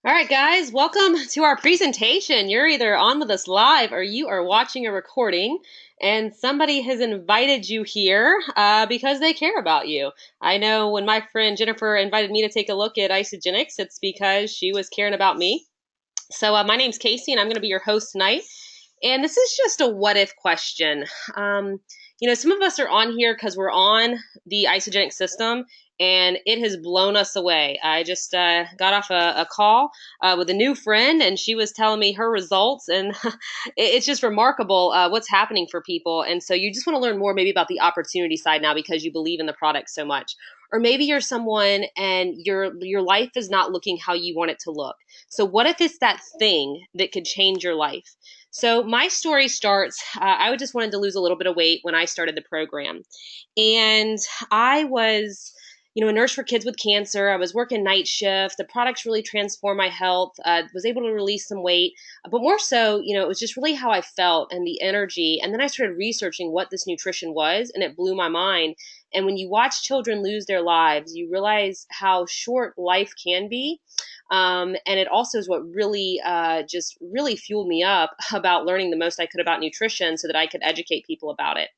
All right, guys, welcome to our presentation. You're either on with us live or you are watching a recording, and somebody has invited you here because they care about you. I know when my friend Jennifer invited me to take a look at Isagenix, it's because she was caring about me. So, my name's Casey, and I'm going to be your host tonight. And this is just a what if question. Um, some of us are on here because we're on the Isagenix system and it has blown us away. I just got off a call with a new friend and she was telling me her results, and it's just remarkable what's happening for people. And so you just want to learn more maybe about the opportunity side now because you believe in the product so much. Or maybe you're someone and your life is not looking how you want it to look. So what if it's that thing that could change your life? So my story starts, I just wanted to lose a little bit of weight when I started the program. And I was, a nurse for kids with cancer. I was working night shift. The products really transformed my health. Was able to release some weight, but more so, it was just really how I felt and the energy. And then I started researching what this nutrition was, and it blew my mind. And when you watch children lose their lives, you realize how short life can be. And it also is what really just really fueled me up about learning the most I could about nutrition so that I could educate people about it.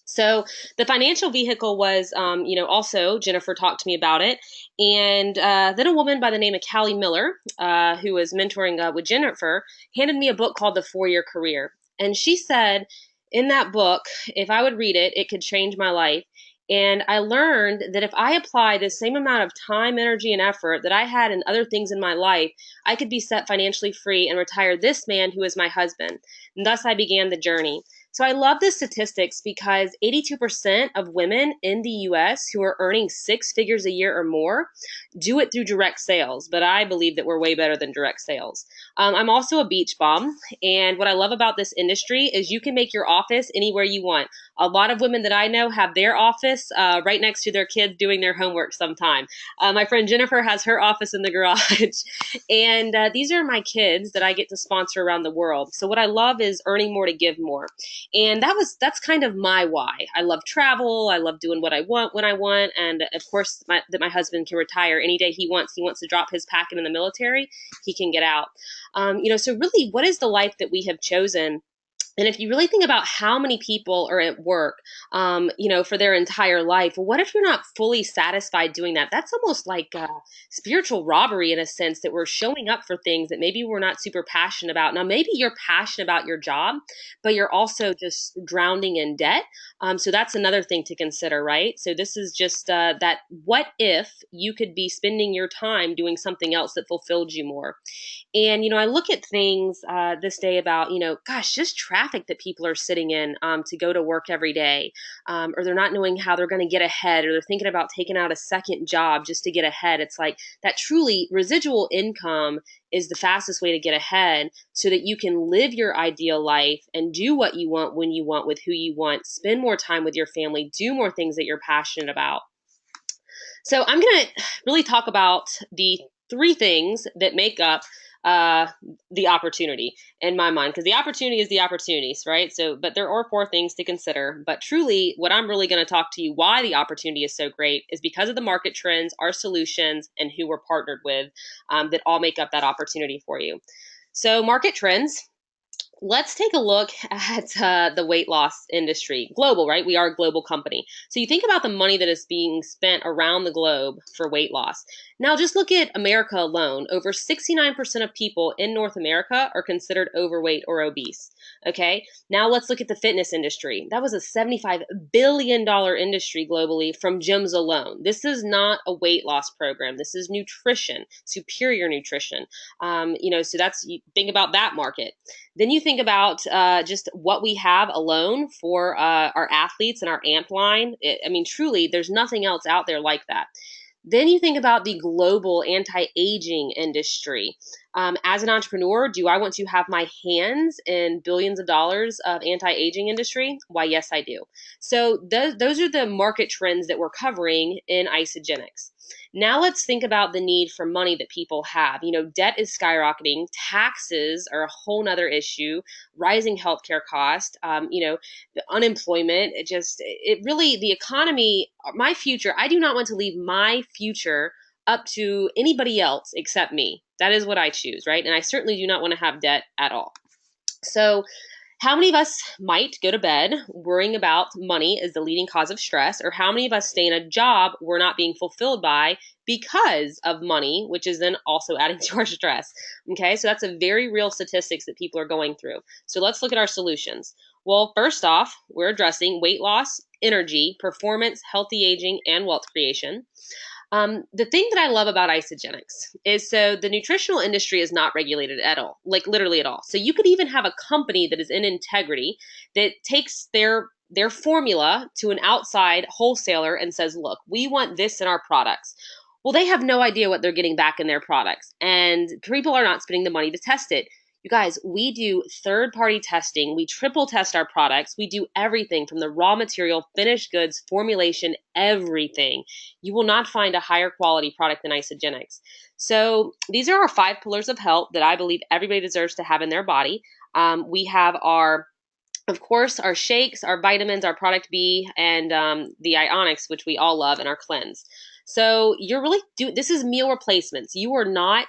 So the financial vehicle was, also Jennifer talked to me about it. And then a woman by the name of Callie Miller, who was mentoring with Jennifer, handed me a book called The 4-Year Career. And she said in that book, if I would read it, it could change my life. And I learned that if I apply the same amount of time, energy, and effort that I had in other things in my life, I could be set financially free and retire this man who is my husband. And thus I began the journey. So I love the statistics because 82% of women in the US who are earning 6 figures a year or more do it through direct sales. But I believe that we're way better than direct sales. I'm also a beach bum. And what I love about this industry is you can make your office anywhere you want. A lot of women that I know have their office right next to their kids doing their homework sometime. My friend Jennifer has her office in the garage. And these are my kids that I get to sponsor around the world. So what I love is earning more to give more. And that's kind of my why. I love travel. I love doing what I want when I want. And of course, that my husband can retire any day he wants. He wants to drop his packet in the military. He can get out. So really, what is the life that we have chosen? And if you really think about how many people are at work, for their entire life, what if you're not fully satisfied doing that? That's almost like spiritual robbery in a sense that we're showing up for things that maybe we're not super passionate about. Now, maybe you're passionate about your job, but you're also just drowning in debt. So that's another thing to consider, right? So this is just that what if you could be spending your time doing something else that fulfilled you more? And, I look at things this day about, gosh, just traffic that people are sitting in to go to work every day, or they're not knowing how they're going to get ahead, or they're thinking about taking out a second job just to get ahead. It's like that truly residual income is the fastest way to get ahead so that you can live your ideal life and do what you want when you want with who you want, spend more time with your family, do more things that you're passionate about. So I'm going to really talk about the 3 things that make up uh, the opportunity in my mind, because the opportunity is the opportunities, right? So, but there are 4 things to consider. But truly, what I'm really going to talk to you why the opportunity is so great is because of the market trends, our solutions, and who we're partnered with that all make up that opportunity for you. So, market trends. Let's take a look at the weight loss industry. Global, right? We are a global company. So you think about the money that is being spent around the globe for weight loss. Now just look at America alone. Over 69% of people in North America are considered overweight or obese. Okay. Now let's look at the fitness industry. That was a $75 billion industry globally from gyms alone. This is not a weight loss program. This is nutrition, superior nutrition. So you think about that market. Then you think about just what we have alone for our athletes and our AMP line. Truly, there's nothing else out there like that. Then you think about the global anti-aging industry. As an entrepreneur, do I want to have my hands in billions of dollars of anti-aging industry? Why, yes, I do. So those are the market trends that we're covering in Isagenix. Now let's think about the need for money that people have. Debt is skyrocketing. Taxes are a whole nother issue. Rising healthcare costs. The unemployment. The economy. My future. I do not want to leave my future up to anybody else except me. That is what I choose, right? And I certainly do not want to have debt at all. So, how many of us might go to bed worrying about money as the leading cause of stress, or how many of us stay in a job we're not being fulfilled by because of money, which is then also adding to our stress? Okay, so that's a very real statistics that people are going through. So let's look at our solutions. Well, first off, we're addressing weight loss, energy, performance, healthy aging, and wealth creation. The thing that I love about Isagenix is so the nutritional industry is not regulated at all, like literally at all. So you could even have a company that is in integrity that takes their formula to an outside wholesaler and says, "Look, we want this in our products." Well, they have no idea what they're getting back in their products, and people are not spending the money to test it. You guys, we do third party testing. We triple test our products. We do everything from the raw material, finished goods, formulation, everything. You will not find a higher quality product than Isagenix. So these are our 5 pillars of health that I believe everybody deserves to have in their body. We have our of course, our shakes, our vitamins, our product B, and the ionics, which we all love, and our cleanse. So you're really this is meal replacements. You are not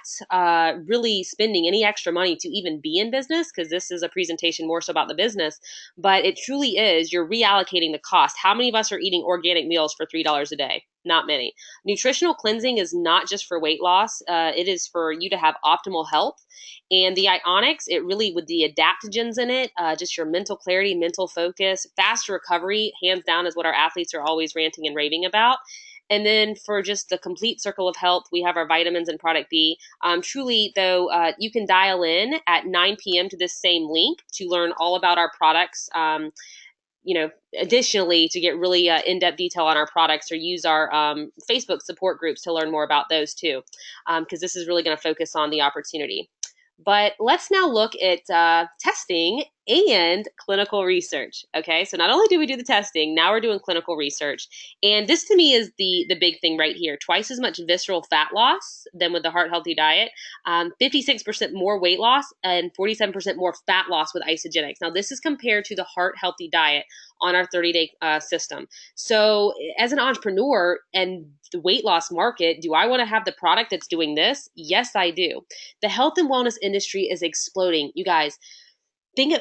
really spending any extra money to even be in business, because this is a presentation more so about the business, but it truly is, you're reallocating the cost. How many of us are eating organic meals for $3 a day? Not many. Nutritional cleansing is not just for weight loss. It is for you to have optimal health. And the ionics, it really, with the adaptogens in it, just your mental clarity, mental focus, fast recovery, hands down, is what our athletes are always ranting and raving about. And then for just the complete circle of health, we have our vitamins and product B. Truly, though, you can dial in at 9 p.m. to this same link to learn all about our products. Additionally, to get really in-depth detail on our products, or use our Facebook support groups to learn more about those too, because this is really going to focus on the opportunity. But let's now look at testing and clinical research. Okay, so not only do we do the testing, now we're doing clinical research. And this to me is the big thing right here. Twice as much visceral fat loss than with the heart healthy diet, 56% more weight loss, and 47% more fat loss with Isagenix. Now this is compared to the heart healthy diet on our 30-day system. So as an entrepreneur and the weight loss market, do I want to have the product that's doing this? Yes, I do. The health and wellness industry is exploding. You guys,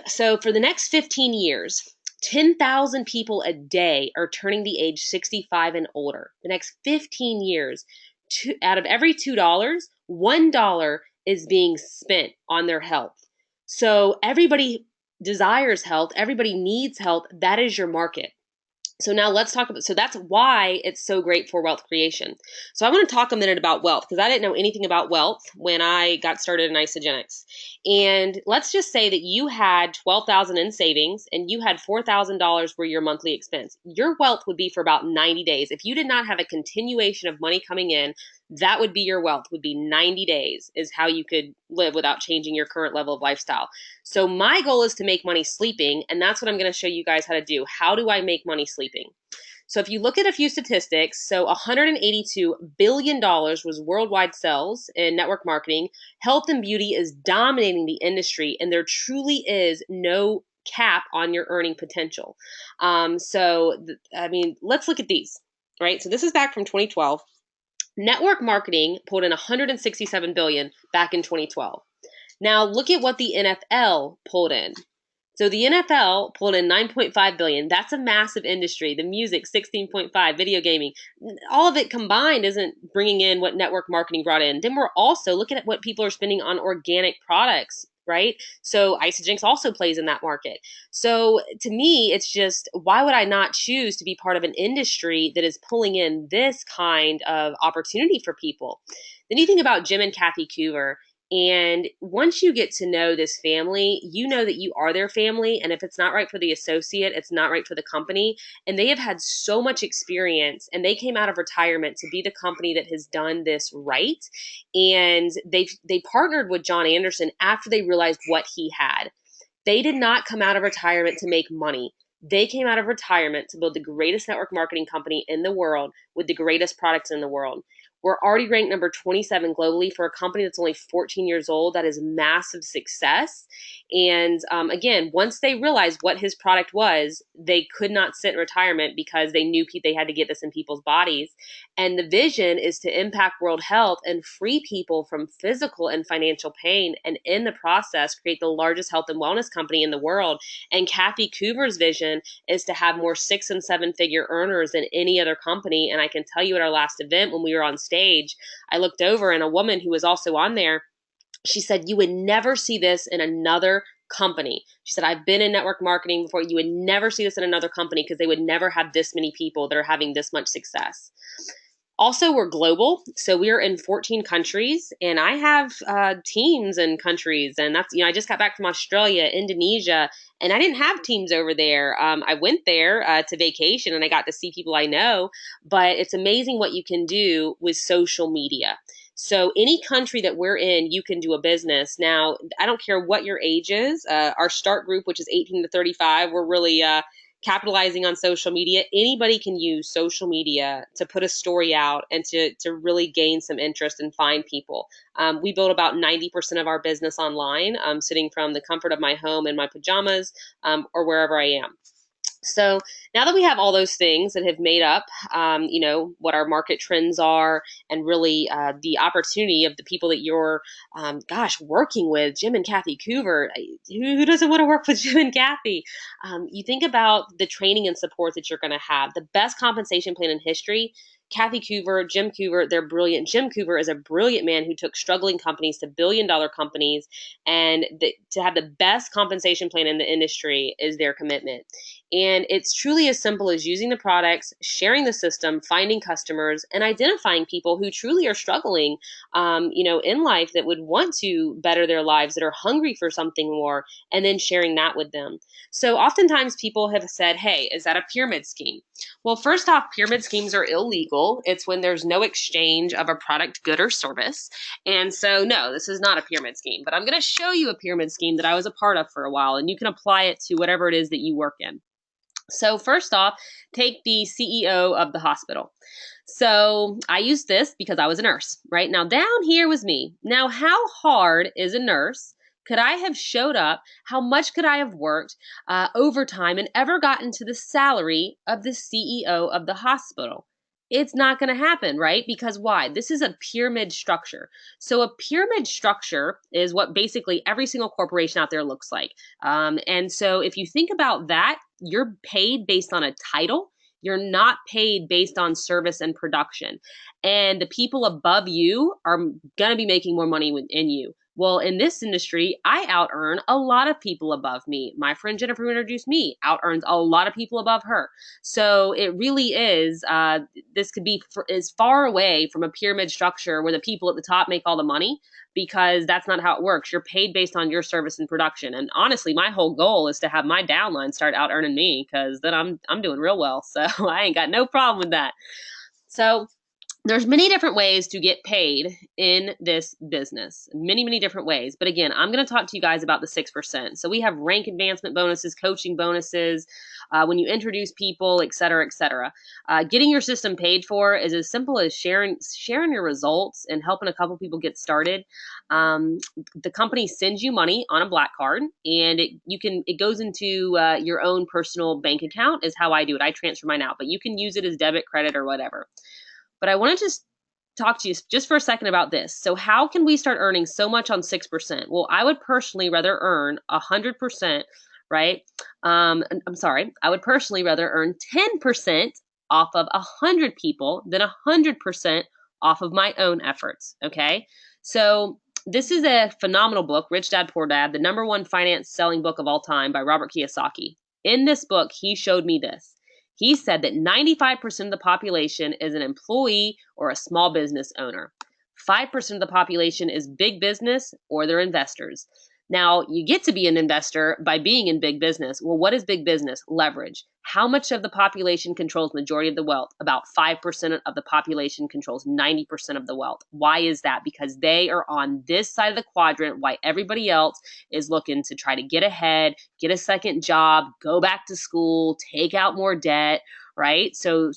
so for the next 15 years, 10,000 people a day are turning the age 65 and older. The next 15 years, out of every $2, $1 is being spent on their health. So everybody desires health. Everybody needs health. That is your market. So now let's talk about, so that's why it's so great for wealth creation. So I want to talk a minute about wealth, because I didn't know anything about wealth when I got started in Isagenix. And let's just say that you had $12,000 in savings and you had $4,000 were your monthly expense. Your wealth would be for about 90 days. If you did not have a continuation of money coming in, that would be your wealth, would be 90 days is how you could live without changing your current level of lifestyle. So my goal is to make money sleeping, and that's what I'm going to show you guys how to do. How do I make money sleeping? So if you look at a few statistics, so $182 billion was worldwide sales in network marketing. Health and beauty is dominating the industry, and there truly is no cap on your earning potential. Let's look at these, right? So this is back from 2012. Network marketing pulled in $167 billion back in 2012. Now look at what the NFL pulled in. So the NFL pulled in $9.5 billion. That's a massive industry. The music, $16.5 billion, video gaming. All of it combined isn't bringing in what network marketing brought in. Then we're also looking at what people are spending on organic products, right? So Isagenix also plays in that market. So to me, it's just, why would I not choose to be part of an industry that is pulling in this kind of opportunity for people? Then you think about Jim and Kathy Coover. And once you get to know this family, you know that you are their family. And if it's not right for the associate, it's not right for the company. And they have had so much experience, and they came out of retirement to be the company that has done this right. And they partnered with John Anderson after they realized what he had. They did not come out of retirement to make money. They came out of retirement to build the greatest network marketing company in the world with the greatest products in the world. We're already ranked number 27 globally for a company that's only 14 years old. That is massive success. And again, once they realized what his product was, they could not sit in retirement because they knew they had to get this in people's bodies. And the vision is to impact world health and free people from physical and financial pain, and in the process, create the largest health and wellness company in the world. And Kathy Coover's vision is to have more 6 and 7 figure earners than any other company. And I can tell you at our last event when we were on stage, I looked over and a woman who was also on there, she said, you would never see this in another company. She said, I've been in network marketing before. You would never see this in another company because they would never have this many people that are having this much success. Also, we're global, so we're in 14 countries, and I have teams in countries, and that's, I just got back from Australia, Indonesia, and I didn't have teams over there. I went there to vacation, and I got to see people I know, but it's amazing what you can do with social media. So any country that we're in, you can do a business. Now, I don't care what your age is. Our start group, which is 18 to 35, we're really capitalizing on social media. Anybody can use social media to put a story out and to really gain some interest and find people. We build about 90% of our business online, sitting from the comfort of my home in my pajamas or wherever I am. So now that we have all those things that have made up, what our market trends are, and really the opportunity of the people that you're, working with, Jim and Kathy Coover. Who doesn't want to work with Jim and Kathy? You think about the training and support that you're going to have, the best compensation plan in history. Kathy Coover, Jim Coover, they're brilliant. Jim Coover is a brilliant man who took struggling companies to billion-dollar companies, and to have the best compensation plan in the industry is their commitment. And it's truly as simple as using the products, sharing the system, finding customers, and identifying people who truly are struggling, in life, that would want to better their lives, that are hungry for something more, and then sharing that with them. So oftentimes people have said, hey, is that a pyramid scheme? Well, first off, pyramid schemes are illegal. It's when there's no exchange of a product, good, or service. And so, no, this is not a pyramid scheme. But I'm going to show you a pyramid scheme that I was a part of for a while, and you can apply it to whatever it is that you work in. So first off, take the CEO of the hospital. So I used this because I was a nurse, right? Now down here was me. Now, how hard is a nurse? Could I have showed up? How much could I have worked overtime and ever gotten to the salary of the CEO of the hospital? It's not going to happen, right? Because why? This is a pyramid structure. So a pyramid structure is what basically every single corporation out there looks like. And so if you think about that, you're paid based on a title. You're not paid based on service and production. And the people above you are going to be making more money than you. Well, in this industry, I out-earn a lot of people above me. My friend Jennifer, who introduced me, out-earns a lot of people above her. So it really is, this could be as far away from a pyramid structure where the people at the top make all the money, because that's not how it works. You're paid based on your service and production. And honestly, my whole goal is to have my downline start out-earning me, because then I'm doing real well. So I ain't got no problem with that. So there's many different ways to get paid in this business, many different ways. But again, I'm going to talk to you guys about the 6%. So we have rank advancement bonuses, coaching bonuses, when you introduce people, et cetera, et cetera. Getting your system paid for is as simple as sharing your results and helping a couple people get started. The company sends you money on a black card, and it goes into your own personal bank account is how I do it. I transfer mine out, but you can use it as debit, credit, or whatever. But I want to just talk to you just for a second about this. So how can we start earning so much on 6%? Well, I would personally rather earn 100%, right? I would personally rather earn 10% off of 100 people than 100% off of my own efforts, okay? So this is a phenomenal book, Rich Dad, Poor Dad, the #1 finance selling book of all time by Robert Kiyosaki. In this book, he showed me this. He said that 95% of the population is an employee or a small business owner. 5% of the population is big business or they're investors. Now, you get to be an investor by being in big business. Well, what is big business? Leverage. How much of the population controls majority of the wealth? About 5% of the population controls 90% of the wealth. Why is that? Because they are on this side of the quadrant, while everybody else is looking to try to get ahead, get a second job, go back to school, take out more debt, right? So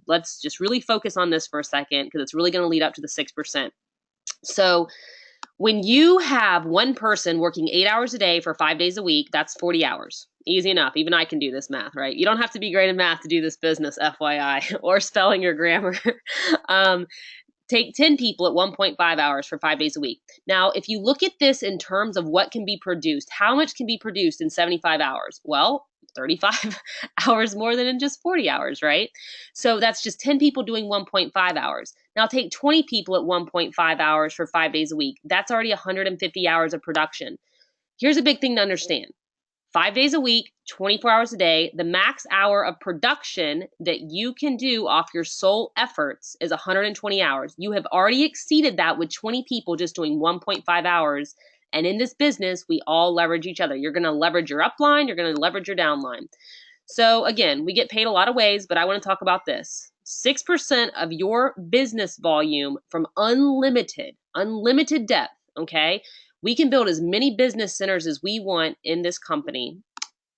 let's just really focus on this for a second, because it's really going to lead up to the 6%. So when you have one person working 8 hours a day for 5 days a week, that's 40 hours. Easy enough. Even I can do this math, right? You don't have to be great at math to do this business, FYI, or spelling or grammar. Take 10 people at 1.5 hours for 5 days a week. Now, if you look at this in terms of what can be produced, how much can be produced in 75 hours? Well, 35 hours more than in just 40 hours, right? So that's just 10 people doing 1.5 hours. Now take 20 people at 1.5 hours for 5 days a week. That's already 150 hours of production. Here's a big thing to understand. 5 days a week, 24 hours a day, the max hour of production that you can do off your sole efforts is 120 hours. You have already exceeded that with 20 people just doing 1.5 hours. And in this business, we all leverage each other. You're going to leverage your upline, you're going to leverage your downline. So again, we get paid a lot of ways, but I want to talk about this. 6% of your business volume from unlimited depth, okay? We can build as many business centers as we want in this company,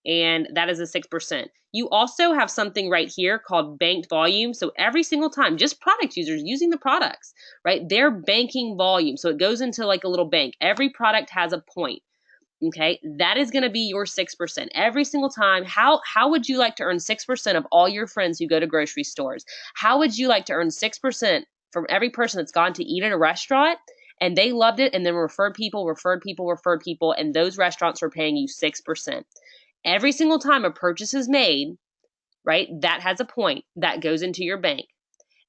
and that is a 6%. You also have something right here called banked volume. So every single time, just product users using the products, right? They're banking volume. So it goes into like a little bank. Every product has a point. Okay, that is going to be your 6% every single time. How would you like to earn 6% of all your friends who go to grocery stores? How would you like to earn 6% from every person that's gone to eat at a restaurant and they loved it and then referred people, and those restaurants are paying you 6%? Every single time a purchase is made, right, that has a point that goes into your bank.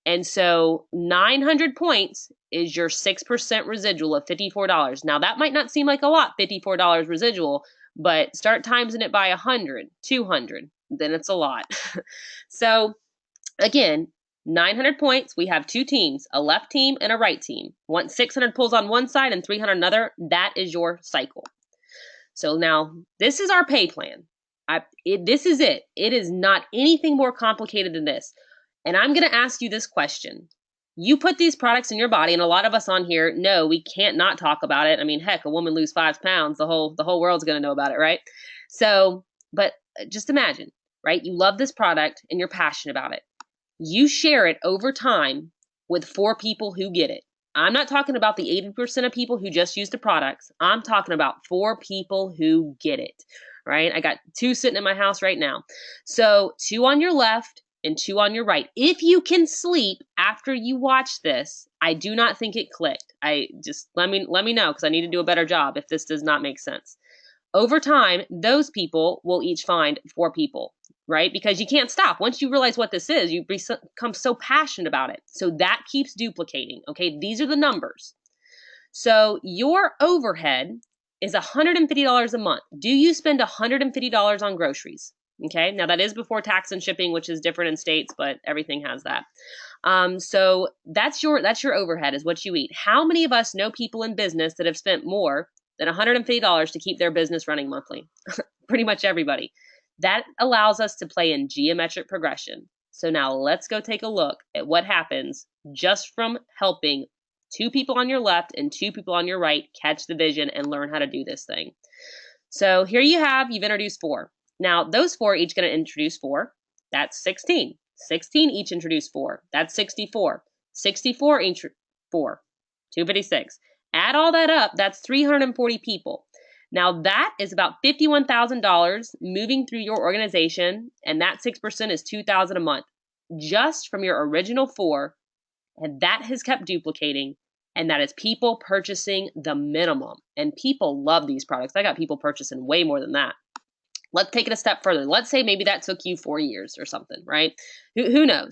And so 900 points is your 6% residual of $54. Now, that might not seem like a lot, $54 residual, but start timesing it by 100, 200, then it's a lot. So again, 900 points, we have two teams, a left team and a right team. Once 600 pulls on one side and 300 another, that is your cycle. So now, this is our pay plan. This is it. It is not anything more complicated than this. And I'm going to ask you this question. You put these products in your body, and a lot of us on here know we can't not talk about it. I mean, heck, a woman lose 5 pounds, the whole world's going to know about it, right? So, but just imagine, right? You love this product and you're passionate about it. You share it over time with 4 people who get it. I'm not talking about the 80% of people who just use the products. I'm talking about 4 people who get it, right? I got 2 sitting in my house right now. So 2 on your left and 2 on your right. If you can sleep after you watch this, I do not think it clicked. I just let me know, because I need to do a better job if this does not make sense. Over time, those people will each find 4 people, right? Because you can't stop. Once you realize what this is, you become so passionate about it. So that keeps duplicating, okay? These are the numbers. So your overhead is $150 a month. Do you spend $150 on groceries? Okay, now that is before tax and shipping, which is different in states, but everything has that. So that's your overhead, is what you eat. How many of us know people in business that have spent more than $150 to keep their business running monthly? Pretty much everybody. That allows us to play in geometric progression. So now let's go take a look at what happens just from helping 2 people on your left and 2 people on your right catch the vision and learn how to do this thing. So here you've introduced 4. Now, those 4 are each going to introduce 4. That's 16. 16 each introduce 4. That's 64. 64 each 4. 256. Add all that up, that's 340 people. Now, that is about $51,000 moving through your organization, and that 6% is $2,000 a month, just from your original 4, and that has kept duplicating, and that is people purchasing the minimum. And people love these products. I got people purchasing way more than that. Let's take it a step further. Let's say maybe that took you 4 years or something, right? Who knows?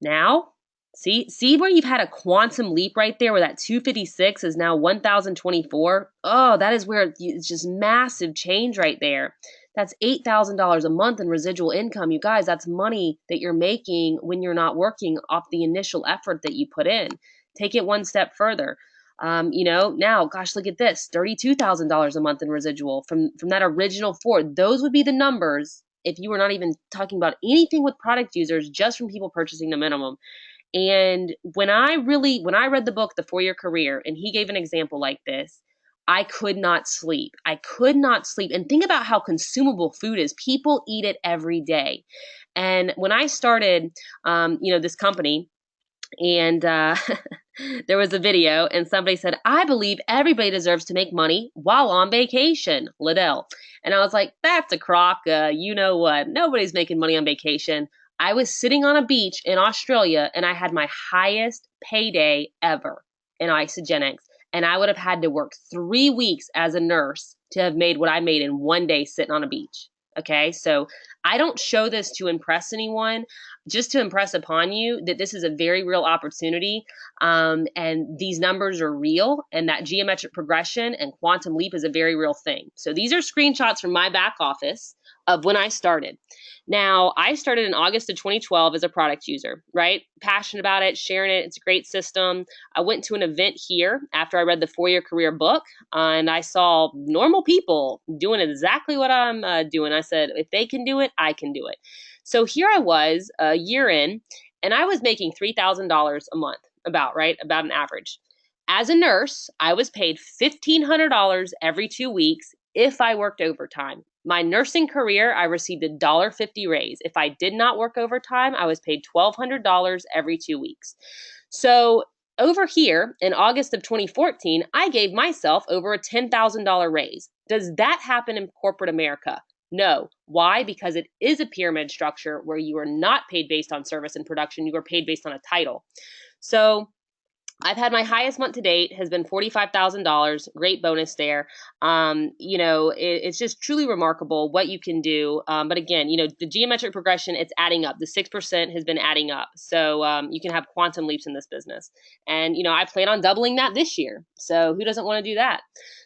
Now, see where you've had a quantum leap right there, where that 256 is now 1,024? Oh, that is where it's just massive change right there. That's $8,000 a month in residual income. You guys, that's money that you're making when you're not working off the initial effort that you put in. Take it one step further. Now, gosh, look at this, $32,000 a month in residual from that original four. Those would be the numbers if you were not even talking about anything with product users, just from people purchasing the minimum. And when I read the book, The 4-Year Career, and he gave an example like this, I could not sleep. I could not sleep. And think about how consumable food is. People eat it every day. And when I started, this company, and there was a video, and somebody said, I believe everybody deserves to make money while on vacation, Liddell. And I was like, that's a crock. You know what? Nobody's making money on vacation. I was sitting on a beach in Australia, and I had my highest payday ever in Isagenix. And I would have had to work 3 weeks as a nurse to have made what I made in one day sitting on a beach. Okay, so I don't show this to impress anyone, just to impress upon you that this is a very real opportunity, and these numbers are real, and that geometric progression and quantum leap is a very real thing. So these are screenshots from my back office of when I started. Now, I started in August of 2012 as a product user, right? Passionate about it, sharing it. It's a great system. I went to an event here after I read the 4-Year Career book, and I saw normal people doing exactly what I'm doing. I said, if they can do it, I can do it. So here I was a year in, and I was making $3,000 a month, about an average. As a nurse, I was paid $1,500 every 2 weeks if I worked overtime. My nursing career, I received a $1.50 raise. If I did not work overtime, I was paid $1,200 every 2 weeks. So over here in August of 2014, I gave myself over a $10,000 raise. Does that happen in corporate America? No. Why? Because it is a pyramid structure where you are not paid based on service and production. You are paid based on a title. So I've had my highest month to date has been $45,000. Great bonus there. It's just truly remarkable what you can do. But again, the geometric progression, it's adding up. The 6% has been adding up. So you can have quantum leaps in this business. And, I plan on doubling that this year. So who doesn't want to do that?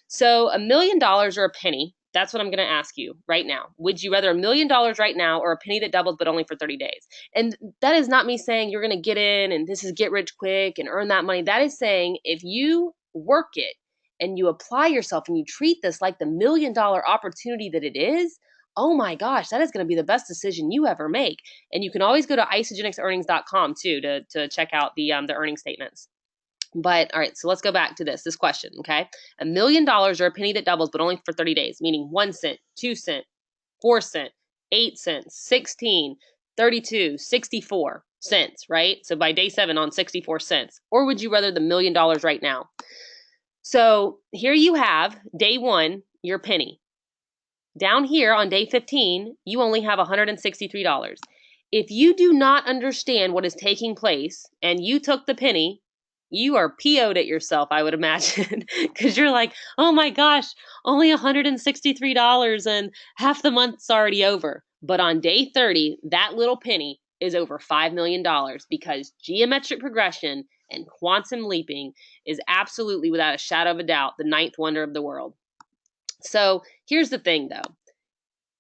So $1 million or a penny, that's what I'm going to ask you right now. Would you rather $1 million right now or a penny that doubles but only for 30 days? And that is not me saying you're going to get in and this is get rich quick and earn that money. That is saying if you work it and you apply yourself and you treat this like the $1 million opportunity that it is, oh my gosh, that is going to be the best decision you ever make. And you can always go to isagenixearnings.com too to check out the earnings statements. But all right, so let's go back to this question, okay? $1 million or a penny that doubles, but only for 30 days, meaning 1 cent, 2 cent, 4 cent, 8 cents, 16, 32, 64 cents, right? So by day 7 on 64 cents. Or would you rather the $1 million right now? So here you have day 1, your penny. Down here on day 15, you only have $163. If you do not understand what is taking place and you took the penny, you are PO'd at yourself, I would imagine, because you're like, oh my gosh, only $163 and half the month's already over. But on day 30, that little penny is over $5 million because geometric progression and quantum leaping is absolutely, without a shadow of a doubt, the 9th wonder of the world. So here's the thing, though.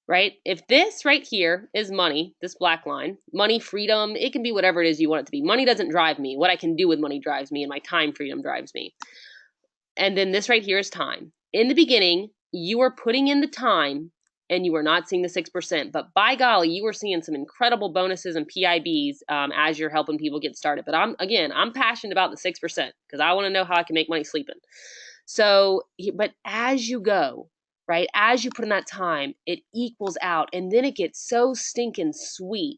Right? If this right here is money, this black line, money, freedom, it can be whatever it is you want it to be. Money doesn't drive me. What I can do with money drives me, and my time freedom drives me. And then this right here is time. In the beginning, you are putting in the time and you are not seeing the 6%. But by golly, you are seeing some incredible bonuses and PIBs as you're helping people get started. But I'm passionate about the 6% because I want to know how I can make money sleeping. So, but as you go, right? As you put in that time, it equals out. And then it gets so stinking sweet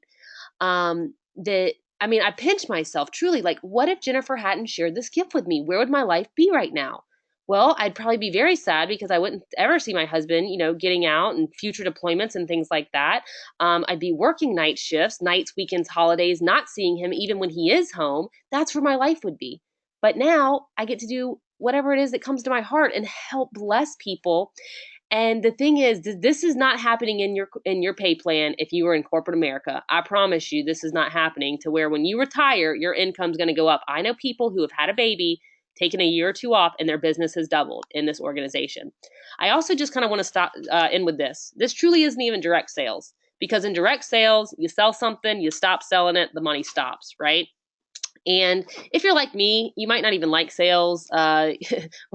that, I pinch myself truly. Like, what if Jennifer hadn't shared this gift with me? Where would my life be right now? Well, I'd probably be very sad because I wouldn't ever see my husband, getting out and future deployments and things like that. I'd be working night shifts, nights, weekends, holidays, not seeing him even when he is home. That's where my life would be. But now I get to do whatever it is that comes to my heart and help bless people. And the thing is, this is not happening in your pay plan if you are in corporate America. I promise you, this is not happening to where when you retire, your income's going to go up. I know people who have had a baby, taken a year or two off, and their business has doubled in this organization. I also just kind of want to stop in with this. This truly isn't even direct sales, because in direct sales, you sell something, you stop selling it, the money stops, right? And if you're like me, you might not even like sales, or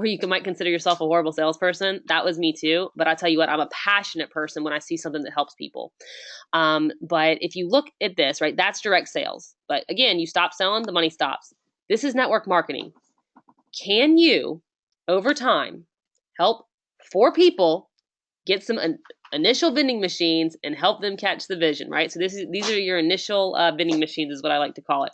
you might consider yourself a horrible salesperson. That was me too. But I'll tell you what, I'm a passionate person when I see something that helps people. But if you look at this, right, that's direct sales. But again, you stop selling, the money stops. This is network marketing. Can you, over time, help 4 people get some initial vending machines and help them catch the vision, right? So these are your initial vending machines is what I like to call it.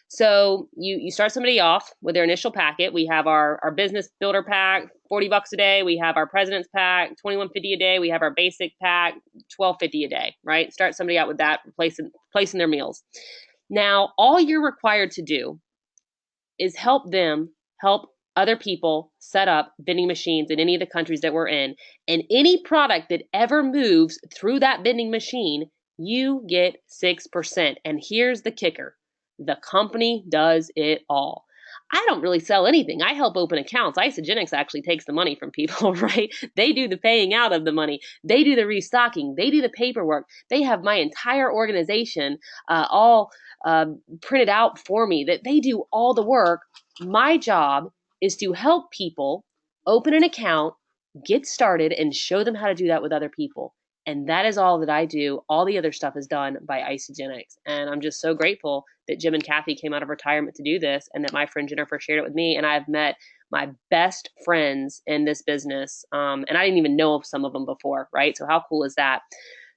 So you start somebody off with their initial packet. We have our business builder pack, $40 a day. We have our president's pack, $21.50 a day. We have our basic pack, $12.50 a day, right? Start somebody out with that, placing their meals. Now, all you're required to do is help other people set up vending machines in any of the countries that we're in. And any product that ever moves through that vending machine, you get 6%. And here's the kicker. The company does it all. I don't really sell anything. I help open accounts. Isagenix actually takes the money from people, right? They do the paying out of the money. They do the restocking. They do the paperwork. They have my entire organization all printed out for me. That they do all the work. My job is to help people open an account, get started, and show them how to do that with other people. And that is all that I do. All the other stuff is done by Isagenix. And I'm just so grateful that Jim and Kathy came out of retirement to do this, and that my friend Jennifer shared it with me. And I've met my best friends in this business. And I didn't even know of some of them before, right? So how cool is that?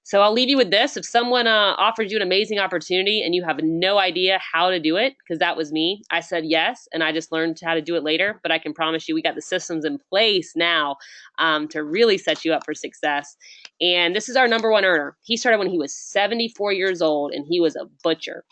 So I'll leave you with this. If someone offers you an amazing opportunity and you have no idea how to do it, because that was me, I said yes, and I just learned how to do it later. But I can promise you we got the systems in place now to really set you up for success. And this is our number 1 earner. He started when he was 74 years old, and he was a butcher.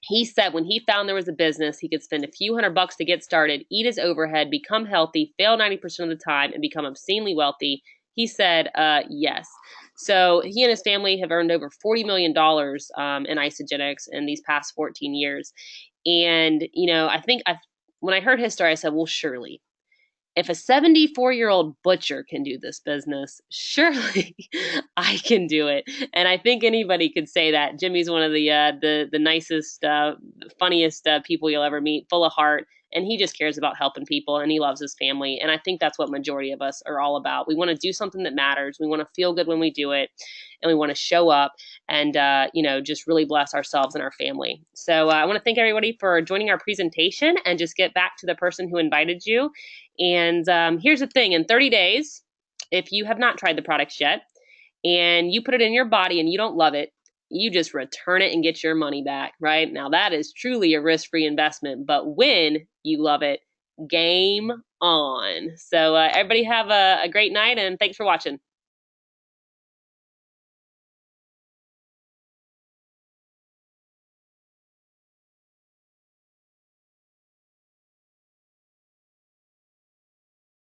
He said when he found there was a business, he could spend a few $100 to get started, eat his overhead, become healthy, fail 90% of the time, and become obscenely wealthy. He said yes. So he and his family have earned over $40 million in Isagenix in these past 14 years. And, when I heard his story, I said, well, surely, if a 74-year-old butcher can do this business, surely I can do it. And I think anybody could say that. Jimmy's one of the nicest, funniest people you'll ever meet, full of heart. And he just cares about helping people, and he loves his family. And I think that's what majority of us are all about. We want to do something that matters. We want to feel good when we do it, and we want to show up and, just really bless ourselves and our family. So I want to thank everybody for joining our presentation, and just get back to the person who invited you. And here's the thing. In 30 days, if you have not tried the products yet and you put it in your body and you don't love it, you just return it and get your money back, right? Now, that is truly a risk-free investment. But when you love it, game on. So everybody have a great night, and thanks for watching.